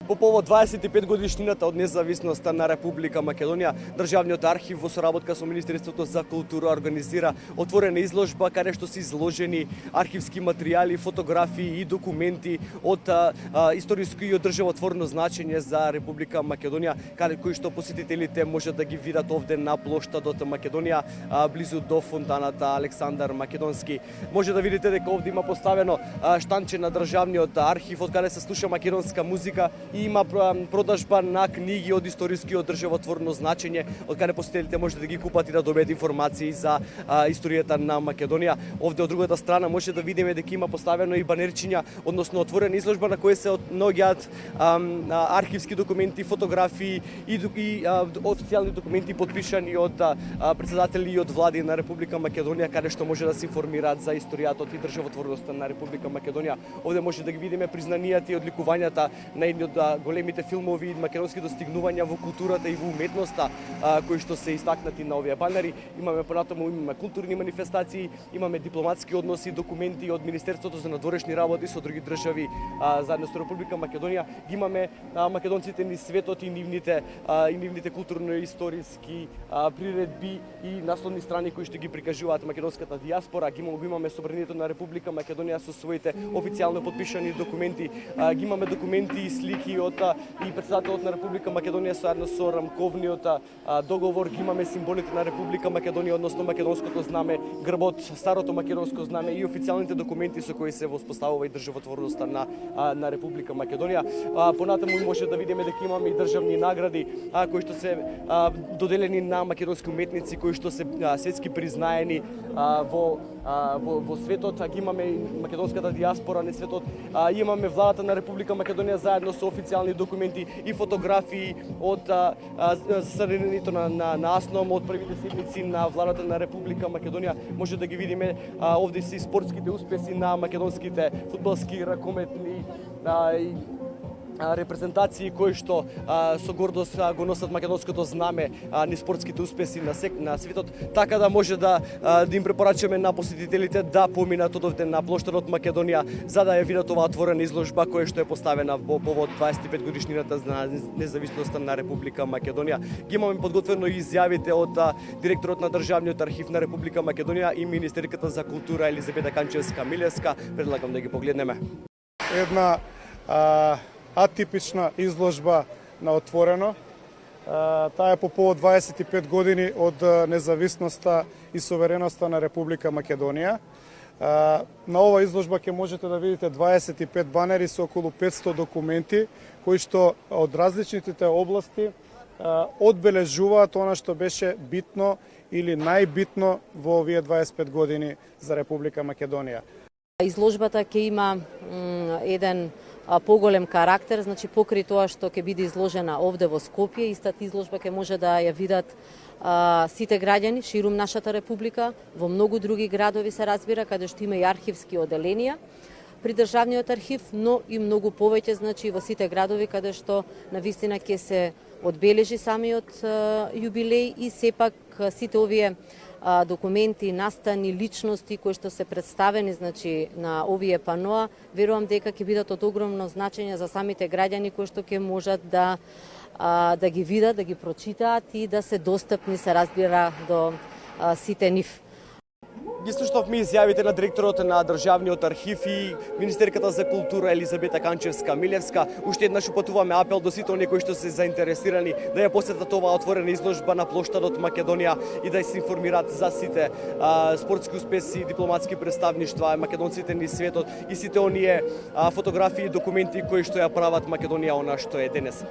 По повод 25 годишнината од независноста на Република Македонија, Државниот архив во соработка со Министерството за култура организира отворена изложба каде што се изложени архивски материјали, фотографии и документи од историско и од државотворно значење за Република Македонија, кои што посетителите можат да ги видат овде на плоштадот Македонија, близу до фонтаната Александар Македонски. Може да видите дека овде има поставено штанче на Државниот архив од каде се слуша македонска музика и има продажба на книги од историски и од државотворно значење, од каде посетителите може да ги купат и да добијат информации за историјата на Македонија. Овде од другата страна може да видиме дека има поставено и банерчиња, односно отворена изложба на која се наоѓаат архивски документи, фотографии и официјални документи подпишани од претседатели и од влади на Република Македонија, каде што може да се информираат за историјата и државотворноста на Република Македонија. Овде може да ги видиме признанијата и одликувањата на едни од големите филмови и македонски достигнувања во културата и во уметноста кои што се истакнати на овие банери. Имаме понатаму културни манифестации, имаме дипломатски односи, документи од Министерството за надворешни работи со други држави заедно со Република Македонија. Ги имаме македонците низ светот и нивните културно-историски приредби и насловни страни кои што ги прикажуваат македонската дијаспора. Ги имаме собранието на Република Македонија со своите официјално подпишани документи. Ги имаме документи и слики од и претседателот на Република Македонија заедно со рамковниот договор. Ги имаме символите на Република Македонија, односно македонското знаме, грбот, старото македонско знаме и официјалните документи со кои се воспоставува и државотворноста на Република Македонија. Понатаму може да видиме дека имаме и државни награди кои што се доделени на македонски уметници кои што се светски признаени во светот. Ги имаме и македонската дијаспора на светот. Имаме владата на Република Македонија заедно со официјални документи и фотографии од заседанието на АСНОМ од првите седмици на владата на Република Македонија. Може да ги видиме овде се спортските успеси на македонските фудбалски, ракометни репрезентации кои што со гордост го носат македонското знаме низ спортските успеси на светот, така да може да им препорачаме на посетителите да поминат од овде на плоштадот Македонија за да ја видат оваа отворена изложба која што е поставена во повод 25 годишнината на независноста на Република Македонија. Ги имаме подготвено и изјавите од директорот на Државниот архив на Република Македонија и министерката за култура Елизабета Канчевска-Милевска. Предлагам да ги погледнеме. Една атипична изложба на отворено. Таа е по повод 25 години од независноста и сувереноста на Република Македонија. На оваа изложба ќе можете да видите 25 банери со околу 500 документи кои што од различните области одбележуваат она што беше битно или најбитно во овие 25 години за Република Македонија. Изложбата ќе има еден поголем карактер, значи покрај тоа што ќе биде изложена овде во Скопје, истата изложба ќе може да ја видат сите граѓани ширум нашата република, во многу други градови се разбира, каде што има и архивски оделенија при Државниот архив, но и многу повеќе, значи во сите градови каде што навистина ќе се одбележи самиот јубилеј и сепак сите овие документи, настани, личности кои што се представени, значи на овие паноа, верувам дека ќе бидат од огромно значење за самите граѓани кои што ќе можат да ги видат, да ги прочитаат и да се достапни, се разбира, до сите нив. Ги слушнавме изјавите на директорот на Државниот архив и министерката за култура Елизабета Канчевска-Милевска. Уште еднаш упатуваме апел до сите оние кои што се заинтересирани да ја посетат оваа отворена изложба на плоштадот Македонија и да се информираат за сите спортски успеси, дипломатски представништва, македонците низ светот и сите оние фотографии и документи кои што ја прават Македонија она што е денес.